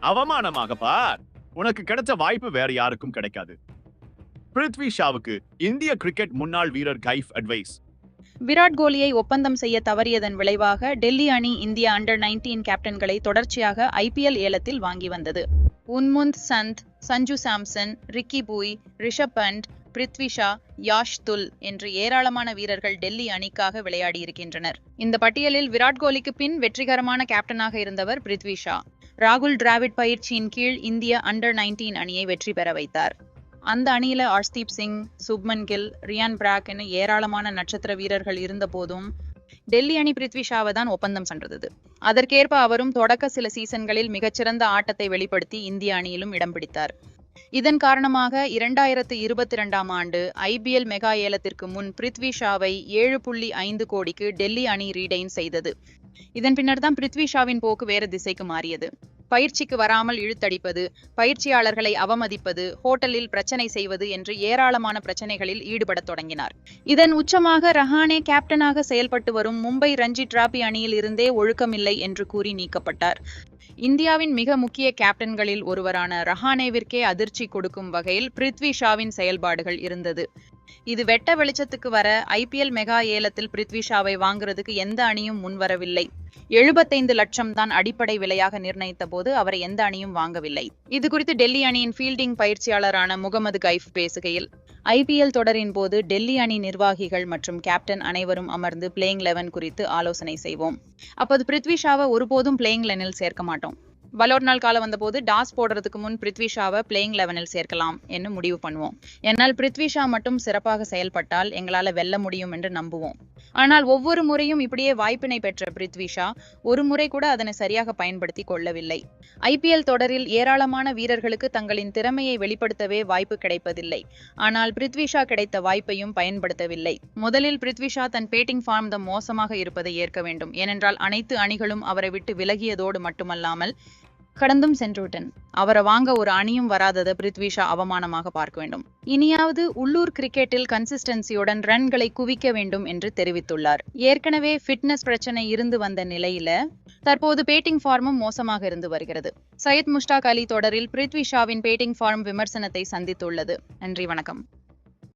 அவமானமாக பார். உனக்கு கிடைச்ச வாய்ப்பு வேற யாருக்கும் கிடைக்காது. பிருத்வி ஷாவுக்கு இந்திய கிரிக்கெட் முன்னாள் வீரர் கைஃப் அட்வைஸ். விராட் கோலியை ஒப்பந்தம் செய்ய தவறியதன் விளைவாக டெல்லி அணி இந்திய அண்டர் 19 கேப்டன்களை தொடர்ச்சியாக IPL ஏலத்தில் வாங்கி வந்தது. உன்முந்த் சந்த், சஞ்சு சாம்சன், ரிக்கி பூய், ரிஷப் பண்ட், பிருத்வி ஷா, யாஷ் துல் என்று ஏராளமான வீரர்கள் டெல்லி அணிக்காக விளையாடியிருக்கின்றனர். இந்த பட்டியலில் விராட் கோலிக்கு பின் வெற்றிகரமான கேப்டனாக இருந்தவர் பிருத்வி ஷா. ராகுல் டிராவிட் பயிற்சியின் கீழ் இந்திய அண்டர் 19 அணியை வெற்றி பெற வைத்தார். அந்த அணியில அர்ஷ்தீப் சிங், சுப்மன் கில், ரியான் பிராக் என ஏராளமான நட்சத்திர வீரர்கள் இருந்த போதும் டெல்லி அணி பிருத்வி ஷாவை தான் ஒப்பந்தம் சென்றது. அதற்கேற்ப அவரும் தொடக்க சில சீசன்களில் மிகச்சிறந்த ஆட்டத்தை வெளிப்படுத்தி இந்திய அணியிலும் இடம் பிடித்தார். இதன் காரணமாக 2022ஆம் ஆண்டு IPL மெகா ஏலத்திற்கு முன் பிருத்வி ஷாவை 7.5 கோடிக்கு டெல்லி அணி ரீடைன் செய்தது. இதன் பின்னர் தான் பிருத்வி ஷாவின் போக்கு வேறு திசைக்கு மாறியது. பயிற்சிக்கு வராமல் இழுத்தடிப்பது, பயிற்சியாளர்களை அவமதிப்பது, ஹோட்டலில் பிரச்சனை செய்வது என்று ஏராளமான பிரச்சனைகளில் ஈடுபடத் தொடங்கினார். இதன் உச்சமாக ரஹானே கேப்டனாக செயல்பட்டு வரும் மும்பை ரஞ்சி டிராபி அணியில் இருந்தே ஒழுக்கமில்லை என்று கூறி நீக்கப்பட்டார். இந்தியாவின் மிக முக்கிய கேப்டன்களில் ஒருவரான ரஹானேவிற்கே அதிர்ச்சி கொடுக்கும் வகையில் பிருத்வி ஷாவின் செயல்பாடுகள் இருந்தது. இது வெட்ட வெளிச்சத்துக்கு வர IPL மெகா ஏலத்தில் பிருத்வி ஷாவை வாங்குறதுக்கு எந்த அணியும் முன்வரவில்லை. 75 லட்சம் தான் அடிப்படை விலையாக நிர்ணயித்த போது அவரை எந்த அணியும் வாங்கவில்லை. இது குறித்து டெல்லி அணியின் ஃபீல்டிங் பயிற்சியாளரான முகமது கைஃப் பேசுகையில், IPL தொடரின் போது டெல்லி அணி நிர்வாகிகள் மற்றும் கேப்டன் அனைவரும் அமர்ந்து பிளேயிங் 11 குறித்து ஆலோசனை செய்வோம். அப்போது பிருத்வி ஷாவை ஒருபோதும் பிளேயிங் 11 சேர்க்க மாட்டோம். பலோர் நாள் காலம் வந்தபோது டாஸ் போடுறதுக்கு முன் பிருத்வி ஷாவை பிளேயிங் 11 சேர்க்கலாம் என்று முடிவு பண்ணுவோம். என்னால் பிருத்வி ஷா மட்டும் சிறப்பாக செயல்பட்டால் எங்களால் வெல்ல முடியும் என்று நம்புவோம். ஆனால் ஒவ்வொரு முறையும் இப்படியே வாய்ப்பினை பெற்ற பிருத்வி ஷா ஒரு முறை கூட அதனை சரியாக பயன்படுத்தி கொள்ளவில்லை. IPL தொடரில் ஏராளமான வீரர்களுக்கு தங்களின் திறமையை வெளிப்படுத்தவே வாய்ப்பு கிடைப்பதில்லை. ஆனால் பிருத்வி ஷா கிடைத்த வாய்ப்பையும் பயன்படுத்தவில்லை. முதலில் பிருத்வி ஷா தன் பேட்டிங் ஃபார்ம் மோசமாக இருப்பதை ஏற்க வேண்டும். ஏனென்றால் அனைத்து அணிகளும் அவரை விட்டு விலகியதோடு மட்டுமல்லாமல் கடந்தும் சென்றுவிட்டன். அவரை வாங்க ஒரு அணியும் வராததை பிருத்வி ஷா அவமானமாக பார்க்க வேண்டும். இனியாவது உள்ளூர் கிரிக்கெட்டில் கன்சிஸ்டன்சியுடன் ரன்களை குவிக்க வேண்டும் என்று தெரிவித்துள்ளார். ஏற்கனவே ஃபிட்னஸ் பிரச்சனை இருந்து வந்த நிலையில தற்போது பேட்டிங் ஃபார்மும் மோசமாக இருந்து வருகிறது. சையத் முஷ்டாக் அலி தொடரில் பிருத்வி ஷாவின் பேட்டிங் ஃபார்ம் விமர்சனத்தை சந்தித்துள்ளது. நன்றி, வணக்கம்.